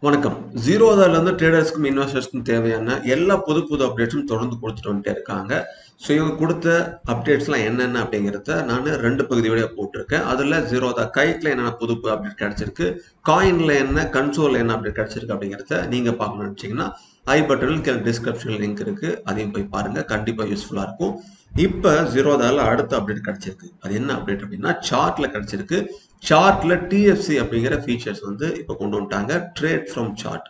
வணக்கம். ஜீரோதாலேருந்து ட்ரேடர்ஸ்க்கும், இன்வெஸ்டர்ஸ்க்கும் தேவையான எல்லா புது அப்டேட்ஸும் தொடர்ந்து குடுத்துட்டு வந்துட்டே இருக்காங்க. ஸோ இவங்க குடுத்த அப்டேட்ஸ்லாம் என்னென்ன அப்படிங்கிறத நானு 2 பகுதி வீடியோ போட்டிருக்கேன். அதுல ஜீரோதா கைட்ல என்னென்ன புது அப்டேட் கிடைச்சிருக்கு, காயின்ல என்ன, கன்சோல்ல என்ன அப்டேட் கிடைச்சிருக்கு அப்படிங்கிறத நீங்க பார்க்கணும்னு நினைச்சீங்கன்னா, ஐ பட்டன்ல கீழ டிஸ்கிரிப்ஷன்ல லிங்க் இருக்கு. அதையும் போய் பாருங்க. கண்டிப்பா யூஸ்ஃபுல்லா இருக்கும். இப்ப ஜீரோதால அடுத்த அப்டேட் கிடைச்சிருக்கு. அது என்ன அப்டேட் அப்படின்னா, சார்ட்ல கிடைச்சிருக்கு. சார்ட்ல டிஎஃப்சி அப்படிங்கிற ஃபீச்சர்ஸ் வந்து இப்போ கொண்டு வந்துட்டாங்க. Trade from chart.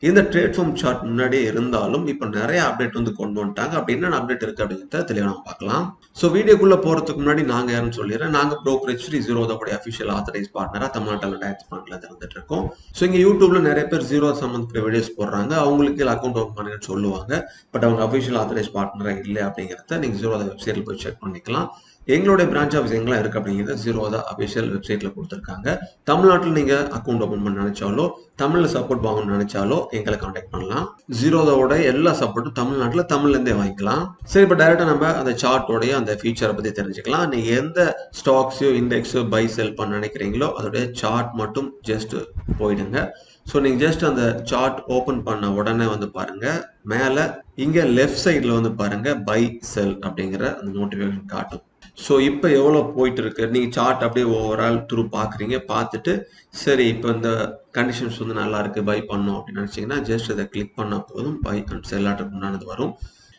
இந்த ட்ரேட் ஃப்ரம் சார்ட் முன்னாடியே இருந்தாலும் இப்போ நிறைய அப்டேட் வந்து கொண்டு வந்துட்டாங்க. அப்படி என்னென்ன அப்டேட் இருக்கு அப்படிங்கிறத தெளிவாக நம்ம பார்க்கலாம். ஸோ வீடியோக்குள்ள போறதுக்கு முன்னாடி நாங்க யாருன்னு சொல்லிடுறேன். நாங்க ப்ரோக்கரேஜ் ஃப்ரீ ஜீரோதாவுடைய அஃபிஷியல் ஆத்தரைஸ் பார்ட்னரா தமிழ்நாட்டில் டாக்ஸ் பேங்க்ல இருந்துட்டு இருக்கோம். ஸோ இங்க யூடியூப்ல நிறைய பேர் ஜீரோ சம்பந்தப்பட்ட வீடியோஸ் போடுறாங்க. அவங்களுக்கு அக்கௌண்ட் ஓப்பன் பண்ணுங்கன்னு சொல்லுவாங்க. பட் அவங்க அஃபிஷியல் ஆத்தரைஸ் பார்ட்னரா இல்லை அப்படிங்கிறத நீங்க ஜீரோதா வெப்சைட்ல போய் செக் பண்ணிக்கலாம். எங்களுடைய பிரான்ச் ஆஃபீஸ் எங்கெல்லாம் இருக்கு அப்படிங்கிறத ஜீரோதா அஃபிஷியல் வெப்சைட்ல கொடுத்துருக்காங்க. தமிழ்நாட்டில் நீங்க அக்கௌண்ட் ஓப்பன் பண்ண நினைச்சாலோ, தமிழ்ல சப்போர்ட் வாங்கணும்னு நினைச்சாலோ எங்களை கான்டாக்ட் பண்ணலாம். ஜீரோதாவோட எல்லா சப்போர்ட்டும் தமிழ்நாட்டில் தமிழ்ல இருந்தே வாங்கிக்கலாம். சரி, இப்போ டைரக்டா நம்ம அந்த சார்ட்டோடைய அந்த ஃபீச்சரை பத்தி தெரிஞ்சுக்கலாம். நீங்க எந்த ஸ்டாக்ஸோ இண்டெக்ஸோ பை செல் பண்ண நினைக்கிறீங்களோ அதோடைய சார்ட் மட்டும் ஜஸ்ட் போயிடுங்க. ஸோ நீங்கள் ஜஸ்ட் அந்த சார்ட் ஓப்பன் பண்ண உடனே வந்து பாருங்க, மேலே இங்கே லெஃப்ட் சைடில் வந்து பாருங்க பை செல் அப்படிங்கிற அந்த நோட்டிஃபிகேஷன் காட்டும். ஸோ இப்போ எவ்வளோ போயிட்டு இருக்கு, நீங்கள் சார்ட் அப்படியே ஓவரால் த்ரூ பார்க்குறீங்க. பார்த்துட்டு சரி இப்போ இந்த கண்டிஷன்ஸ் வந்து நல்லா இருக்கு, பை பண்ணோம் அப்படின்னு நினச்சிங்கன்னா ஜஸ்ட் இதை கிளிக் பண்ணால் போதும். பை அண்ட் செல் ஆர்டருக்கு உண்டானது வரும்.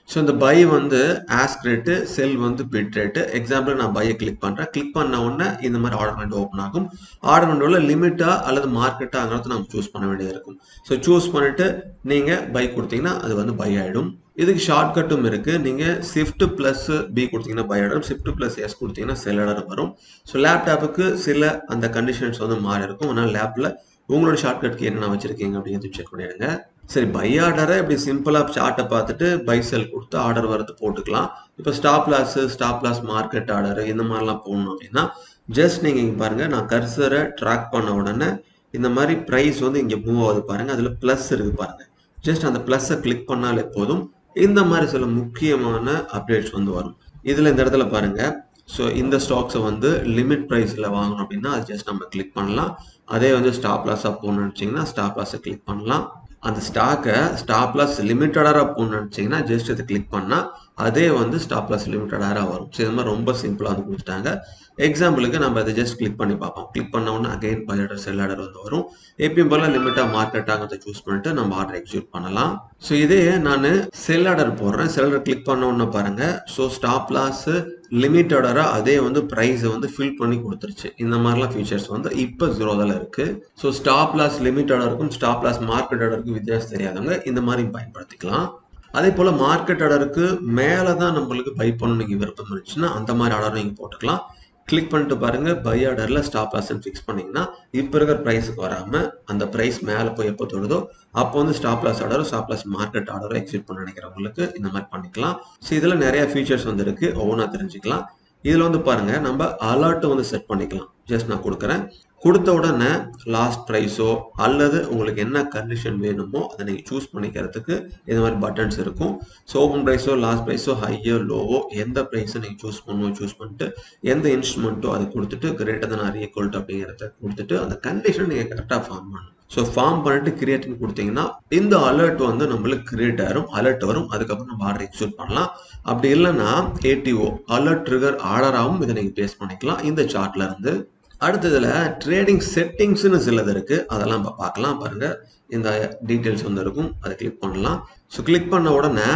ஸோ இந்த பை வந்து ஆஸ்க் ரேட்டு, செல் வந்து பிட் ரேட்டு. எக்ஸாம்பிள் நான் பையை கிளிக் பண்ணுறேன். கிளிக் பண்ண உடனே இந்த மாதிரி ஆர்டர் விண்டோ ஓப்பன் ஆகும். ஆர்டர் விண்டோவில் லிமிட்டா அல்லது மார்க்கெட்டாங்கிறத நம்ம சூஸ் பண்ண வேண்டியது இருக்கும். ஸோ சூஸ் பண்ணிட்டு நீங்கள் பை கொடுத்தீங்கன்னா அது வந்து பை ஆகிடும். இதுக்கு ஷார்ட்கட்டும் இருக்கு. நீங்க ஷிஃப்ட் பிளஸ் பி கொடுத்தீங்கன்னா buy order, shift plus S கொடுத்தீங்கன்னா செல் ஆர்டர் வரும். ஸோ லேப்டாப்புக்கு சில அந்த கண்டிஷன்ஸ் வந்து மாறி இருக்கும். அதனால லேப்ல உங்களோட ஷார்ட்கட்க்கு என்னென்ன வச்சிருக்கீங்க அப்படிங்கிறது செக் பண்ணிடுங்க. சரி, பை ஆர்டரை இப்படி சிம்பிளா சார்ட்டை பார்த்துட்டு பை செல் கொடுத்து ஆர்டர் வரது போட்டுக்கலாம். இப்போ ஸ்டாப் லாஸ் மார்க்கெட் ஆர்டர் இந்த மாதிரிலாம் போடணும் அப்படின்னா ஜஸ்ட் நீங்க இங்க பாருங்க, நான் கர்சரை ட்ராக் பண்ண உடனே இந்த மாதிரி பிரைஸ் வந்து இங்க மூவ் ஆகுது பாருங்க. அதுல பிளஸ் இருக்கு பாருங்க. ஜஸ்ட் அந்த பிளஸை கிளிக் பண்ணாலே போதும். இந்த மாதிரி சில முக்கியமான அப்டேட்ஸ் வந்து வரும். இதுல இந்த இடத்துல பாருங்க, ஸோ இந்த ஸ்டாக்ஸை வந்து லிமிட் ப்ரைஸில் வாங்கணும் அப்படின்னா அது ஜஸ்ட் நம்ம கிளிக் பண்ணலாம். அதே வந்து ஸ்டாப் லாஸாக போகணும்னு நினச்சிங்கன்னா ஸ்டாப் லாஸை கிளிக் பண்ணலாம். அந்த ஸ்டாக்கை ஸ்டாப் லாஸ் லிமிட்டடாக போகணும்னு நினச்சிங்கன்னா ஜஸ்ட் இதை கிளிக் பண்ணால் அதே வந்து ஸ்டாப் லாஸ் லிமிட்டடாக வரும். ஸோ இது மாதிரி ரொம்ப சிம்பிளாக வந்து கொடுத்துட்டாங்க. எக்ஸாம்பிளுக்கு நம்ம இதை ஜஸ்ட் கிளிக் பண்ணி பார்ப்போம். கிளிக் பண்ண உடனே again buy order sell order வந்து வரும். எப்பயும் போல லிமிட்டா மார்க்கெட்டாங்கிறத சூஸ் பண்ணிட்டு நம்ம ஆர்டர் எக்ஸிக்யூட் பண்ணலாம். ஸோ இதே நான் செல் ஆர்டர் போடுறேன். செல் ஆர்டர் கிளிக் பண்ண உடனே பாருங்க, ஸோ ஸ்டாப் லாஸ் லிமிட் ஆர்டரா அதே வந்து ப்ரைஸை வந்து ஃபில் பண்ணி கொடுத்துருச்சு. இந்த மாதிரிலாம் ஃபீச்சர்ஸ் வந்து இப்போ ஜீரோதால இருக்கு. ஸோ ஸ்டாப் லாஸ் லிமிட் ஆர்டருக்கும் ஸ்டாப் லாஸ் மார்க்கெட் ஆர்டருக்கும் வித்தியாசம் தெரியாதவங்க இந்த மாதிரி பயன்படுத்திக்கலாம். அதே போல மார்க்கெட் ஆர்டருக்கு மேலதான் நம்மளுக்கு பை பண்ணணும் நீங்க விருப்பம் இருந்துச்சுன்னா அந்த மாதிரி ஆர்டர் நீங்க போட்டுக்கலாம். கிளிக் பண்ணிட்டு பாருங்க, பை ஆர்டர்ல ஸ்டாப் லாஸ் ஃபிக்ஸ் பண்ணீங்கன்னா இப்போ இருக்கிற ப்ரைஸுக்கு வராம அந்த ப்ரைஸ் மேலே போய் எப்போ தொடுதோ அப்போ வந்து ஸ்டாப் லாஸ் ஆர்டரும் ஸ்டாப் லாஸ் மார்க்கெட் ஆர்டரும் எக்ஸிட் பண்ண நினைக்கிறவங்களுக்கு இந்த மாதிரி பண்ணிக்கலாம். ஸோ இதுல நிறைய ஃபீச்சர்ஸ் வந்து இருக்கு, ஒவ்வொன்றா தெரிஞ்சுக்கலாம். இதுல வந்து பாருங்க, நம்ம அலர்ட் வந்து செட் பண்ணிக்கலாம். ஜஸ்ட் நான் கொடுக்குறேன். கொடுத்த உடனே லாஸ்ட் ப்ரைஸோ அல்லது உங்களுக்கு என்ன கண்டிஷன் வேணுமோ அதை நீங்கள் சூஸ் பண்ணிக்கிறதுக்கு இந்த மாதிரி பட்டன்ஸ் இருக்கும். ஸோ ஓப்பன் ப்ரைஸோ லாஸ்ட் ப்ரைஸோ ஹையோ லோவோ எந்த ப்ரைஸை நீங்கள் சூஸ் பண்ணிட்டு எந்த இன்ஸ்ட்ருமெண்ட்டோ அதை கொடுத்துட்டு greater than or equal to அப்படிங்கிறத கொடுத்துட்டு அந்த கண்டிஷன் நீங்கள் கரெக்டாக ஃபார்ம் பண்ணணும். ஸோ ஃபார்ம் பண்ணிட்டு கிரியேட்னு கொடுத்தீங்கன்னா இந்த அலர்ட் வந்து நம்மளுக்கு கிரியேட் ஆயிரும், அலர்ட் வரும். அதுக்கப்புறம் நம்ம ஆர்டர் எக்ஸிக்யூட் பண்ணலாம். அப்படி இல்லைன்னா ஏடிஓ அலர்ட் ட்ரிகர் ஆர்டராகவும் இதை நீங்கள் பேஸ் பண்ணிக்கலாம் இந்த சார்ட்ல இருந்து. அடுத்ததுல ட்ரேடிங் செட்டிங்ஸ்னு சிலது இருக்கு, அதெல்லாம் பார்க்கலாம். பாருங்க, இந்த டீட்டெயில்ஸ் வந்து இருக்கும், அதை கிளிக் பண்ணலாம். ஸோ கிளிக் பண்ண உடனே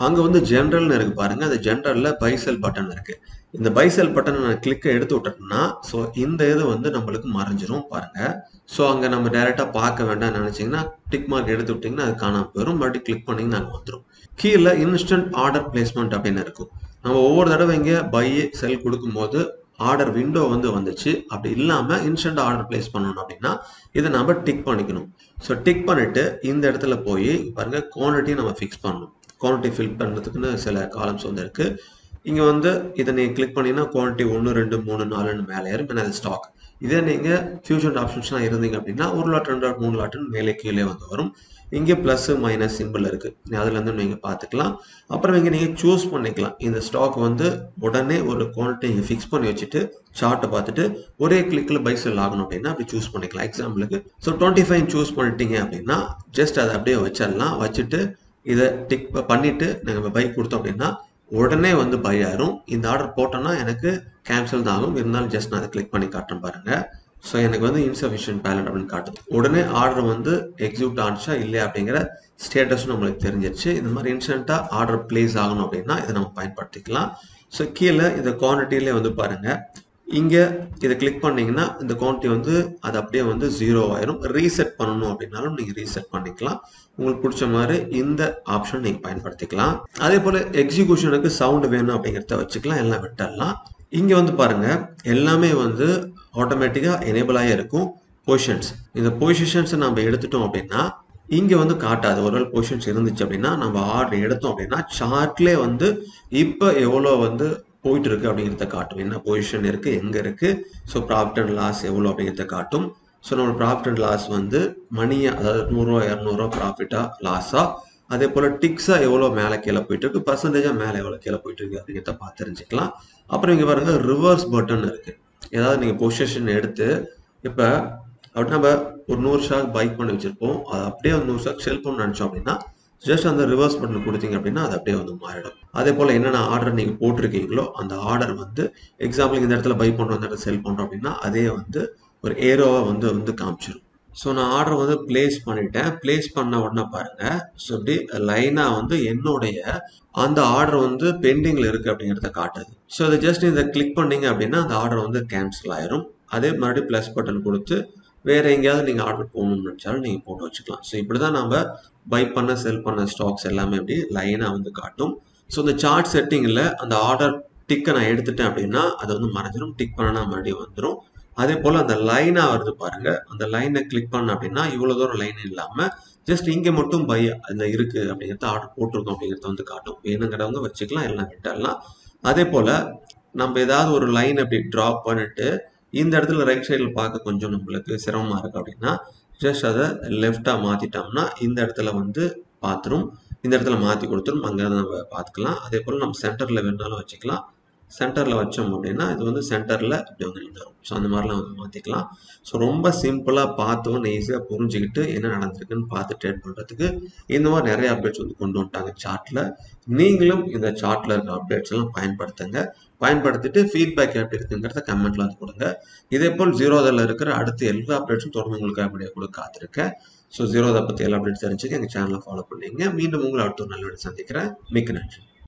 அங்க வந்து ஜென்ரல்னு இருக்கு பாருங்க. அந்த ஜென்ரல்ல பைசெல் பட்டன் இருக்கு. இந்த பைசெல் பட்டன் நான் கிளிக்கை எடுத்து விட்டேன்னா ஸோ இந்த இது வந்து நம்மளுக்கு மறைஞ்சிரும் பாருங்க. ஸோ அங்க நம்ம டைரக்டா பார்க்க வேண்டாம் நினைச்சீங்கன்னா டிக் மார்க் எடுத்து விட்டீங்கன்னா அது காணாம போயிடும். மறுபடியும் கிளிக் பண்ணீங்கன்னா அங்கே வந்துடும். கீழே இன்ஸ்டன்ட் ஆர்டர் பிளேஸ்மெண்ட் அப்படின்னு இருக்கும். நம்ம ஒவ்வொரு தடவை இங்க பை செல் கொடுக்கும் போது ஆர்டர் விண்டோ வந்து வந்துச்சு. அப்படி இல்லாம இன்ஸ்டன்ட் ஆர்டர் பிளேஸ் பண்ணணும் அப்படின்னா இதை நம்ம டிக் பண்ணிக்கணும். ஸோ டிக் பண்ணிட்டு இந்த இடத்துல போய் பாருங்க, குவான்டிட்டி நம்ம ஃபிக்ஸ் பண்ணணும். குவான்டிட்டி ஃபில் பண்ணுறதுக்குன்னு சில காலம்ஸ் வந்து இருக்கு. இங்க வந்து இதை நீங்க கிளிக் பண்ணீங்கன்னா குவான்டிட்டி 1 2 3 4ன்னு மேலே ஏறும். அது ஸ்டாக். இதே நீங்கள் ஃபியூச்சர் ஆப்ஷன்ஸ்லாம் இருந்தீங்க அப்படின்னா 1 லாட் 2 லாட் 3 லாட்டுன்னு மேலே கீழே வந்து வரும். இங்கே ப்ளஸ் மைனஸ் சிம்பிள் இருக்குது, அதுலேருந்து நீங்கள் பார்த்துக்கலாம். அப்புறம் இங்கே நீங்கள் சூஸ் பண்ணிக்கலாம். இந்த ஸ்டாக் வந்து உடனே ஒரு குவான்டிட்டி நீங்கள் ஃபிக்ஸ் பண்ணி வச்சுட்டு சார்ட்டை பார்த்துட்டு ஒரே கிளிக்கில் பை செல் ஆகணும் அப்படின்னா அப்படி சூஸ் பண்ணிக்கலாம். எக்ஸாம்பிளுக்கு ஸோ 25 சூஸ் பண்ணிட்டீங்க அப்படின்னா ஜஸ்ட் அதை அப்படியே வச்சிடலாம். வச்சுட்டு இதை டிக் பண்ணிவிட்டு நாங்கள் பை கொடுத்தோம் அப்படின்னா உடனே வந்து பை ஆயிரும். இந்த ஆர்டர் போட்டோன்னா எனக்கு கேன்சல் தான் ஆகும். இருந்தாலும் ஜஸ்ட் நான் அதை கிளிக் பண்ணி காட்டுறேன் பாருங்கள். ஸோ எனக்கு வந்து இன்சஃபிஷியன்ட் பேலட் அப்படின்னு காட்டுது. உடனே ஆர்டர் வந்து எக்ஸிக்யூட் ஆனிச்சா இல்லையா அப்படிங்கிற ஸ்டேட்டஸும் நம்மளுக்கு தெரிஞ்சிருச்சு. இந்த மாதிரி இன்ஸ்டண்ட்டாக ஆர்டர் பிளேஸ் ஆகணும் அப்படின்னா இதை நம்ம பயன்படுத்திக்கலாம். ஸோ கீழே இந்த குவான்டிட்டியிலே வந்து பாருங்கள், இங்கே இதை கிளிக் பண்ணிங்கன்னா இந்த குவான்டிட்டி வந்து அது அப்படியே வந்து 0 ஆயிரும். ரீசெட் பண்ணணும் அப்படின்னாலும் நீங்கள் ரீசெட் பண்ணிக்கலாம். உங்களுக்கு பிடிச்ச மாதிரி இந்த ஆப்ஷன் நீங்கள் பயன்படுத்திக்கலாம். அதே போல் எக்ஸிக்யூஷனுக்கு சவுண்டு வேணும் அப்படிங்கிறத வச்சுக்கலாம், எல்லாம் விட்டுடலாம். இங்கே வந்து பாருங்கள் எல்லாமே வந்து ஆட்டோமேட்டிக்காக எனேபிள் ஆகி இருக்கும். பொசிஷன்ஸ், இந்த பொசிஷன்ஸை நம்ம எடுத்துட்டோம் அப்படின்னா இங்கே வந்து காட்டாது. ஒருவேளை பொசிஷன்ஸ் இருந்துச்சு அப்படின்னா நம்ம ஆர்டர் எடுத்தோம் அப்படின்னா சார்ட்லேயே வந்து இப்போ எவ்வளோ வந்து போயிட்டு இருக்கு அப்படிங்கிறத காட்டும். என்ன பொசிஷன் இருக்குது, எங்கே இருக்குது, ஸோ ப்ராஃபிட் அண்ட் லாஸ் எவ்வளோ அப்படிங்கிறத காட்டும். ஸோ நம்ம ப்ராஃபிட் அண்ட் லாஸ் வந்து மணியாக, அதாவது 100 200 ப்ராஃபிட்டா லாஸா, அதே போல் டிக்ஸாக எவ்வளோ மேலே கீழே போயிட்டு இருக்கு, பர்சன்டேஜாக மேலே எவ்வளோ கீழே போயிட்டு இருக்கு அப்படிங்கிறத பார்த்து தெரிஞ்சுக்கலாம். அப்புறம் இங்கே பாருங்க ரிவர்ஸ் பட்டன் இருக்குது. ஏதாவது நீங்கள் பொசிஷன் எடுத்து இப்போ அப்படி நம்ம ஒரு 100 ஸ்டாக் பை பண்ணி வச்சுருப்போம், அது அப்படியே ஒரு 100 ஸ்டாக் செல் பண்ண நினச்சோம் அப்படின்னா ஜஸ்ட் அந்த ரிவர்ஸ் பட்டன் கொடுத்தீங்க அப்படின்னா அது அப்படியே வந்து மாறிடும். அதே போல் என்னென்ன ஆர்டர் நீங்கள் போட்டிருக்கீங்களோ அந்த ஆர்டர் வந்து எக்ஸாம்பிளுக்கு இந்த இடத்துல பை பண்ணுறோம், இந்த இடத்துல செல் பண்ணுறோம் அப்படின்னா அதே வந்து ஒரு ஏரோவாக வந்து காமிச்சிடும். ஸோ நான் ஆர்டர் வந்து பிளேஸ் பண்ணிட்டேன். பிளேஸ் பண்ண உடனே பாருங்கள், ஸோ இப்படி லைனாக வந்து என்னுடைய அந்த ஆர்டர் வந்து பெண்டிங்கில் இருக்குது அப்படிங்கிறத காட்டுது. ஸோ இதை ஜஸ்ட் இதை கிளிக் பண்ணிங்க அப்படின்னா அந்த ஆர்டர் வந்து கேன்சல் ஆயிரும். அதே மறுபடியும் ப்ளஸ் பட்டன் கொடுத்து வேறு எங்கேயாவது நீங்கள் ஆர்டர் போகணும்னு நினச்சாலும் நீங்கள் போட்டு வச்சுக்கலாம். ஸோ இப்படி தான் நம்ம பை பண்ண செல் பண்ண ஸ்டாக்ஸ் எல்லாமே அப்படி லைனாக வந்து காட்டும். ஸோ இந்த சார்ட் செட்டிங்கில் அந்த ஆர்டர் டிக்கை நான் எடுத்துட்டேன் அப்படின்னா அது வந்து மறைஞ்சிடும். டிக் பண்ணனா மறுபடியும் வந்துடும். அதே போல் அந்த லைனாக வருது பாருங்கள், அந்த லைனை கிளிக் பண்ண அப்படின்னா இவ்வளோ தூரம் லைன் இல்லாமல் ஜஸ்ட் இங்கே மட்டும் பை அந்த இருக்குது அப்படிங்கிறத ஆர்டர் போட்டிருக்கோம் அப்படிங்கிறத வந்து காட்டும். வேணுங்கிறவங்க வச்சுக்கலாம், எல்லாம் விட்டுடலாம். அதே போல் நம்ம ஏதாவது ஒரு லைன் அப்படி ட்ராப் பண்ணிட்டு இந்த இடத்துல ரைட் சைடில் பார்க்க கொஞ்சம் நம்மளுக்கு சிரமமாக இருக்குது அப்படின்னா ஜஸ்ட் அதை லெஃப்டாக மாற்றிட்டோம்னா இந்த இடத்துல வந்து பார்த்துரும். இந்த இடத்துல மாற்றி கொடுத்துரும், அங்கே நம்ம பார்த்துக்கலாம். அதே போல் நம்ம சென்டரில் வேணாலும் வச்சுக்கலாம். சென்டரில் வச்சோம் அப்படின்னா இது வந்து சென்டரில் இப்படி வந்து நின்றுடும். ஸோ அந்த மாதிரிலாம் வந்து மாற்றிக்கலாம். ஸோ ரொம்ப சிம்பிளாக பார்த்தோம், ஈஸியாக புரிஞ்சுக்கிட்டு என்ன நடந்திருக்குன்னு பார்த்து ட்ரேட் பண்ணுறதுக்கு இந்த மாதிரி நிறைய அப்டேட்ஸ் வந்து கொண்டு வந்துட்டாங்க சார்ட்டில். நீங்களும் இந்த சார்ட்டில் இருக்க அப்டேட்ஸ் எல்லாம் பயன்படுத்திட்டு ஃபீட்பேக் எப்படி இருக்குங்கிறத கமெண்ட்ல வந்து கொடுங்க. இதே போல் ஜீரோதாவில் இருக்கிற அடுத்த எல்லா அப்டேட்ஸும் தொடர்ந்து உங்களுக்கு அப்படியே கூட காத்திருக்கேன். ஸோ ஜீரோதா பற்றி எல்லா அப்டேட்ஸ் தெரிஞ்சுக்க எங்கள் சேனலை ஃபாலோ பண்ணிங்க. மீண்டும் உங்களை அடுத்த ஒரு நல்ல சந்திக்கிறேன். மிக்க நன்றி.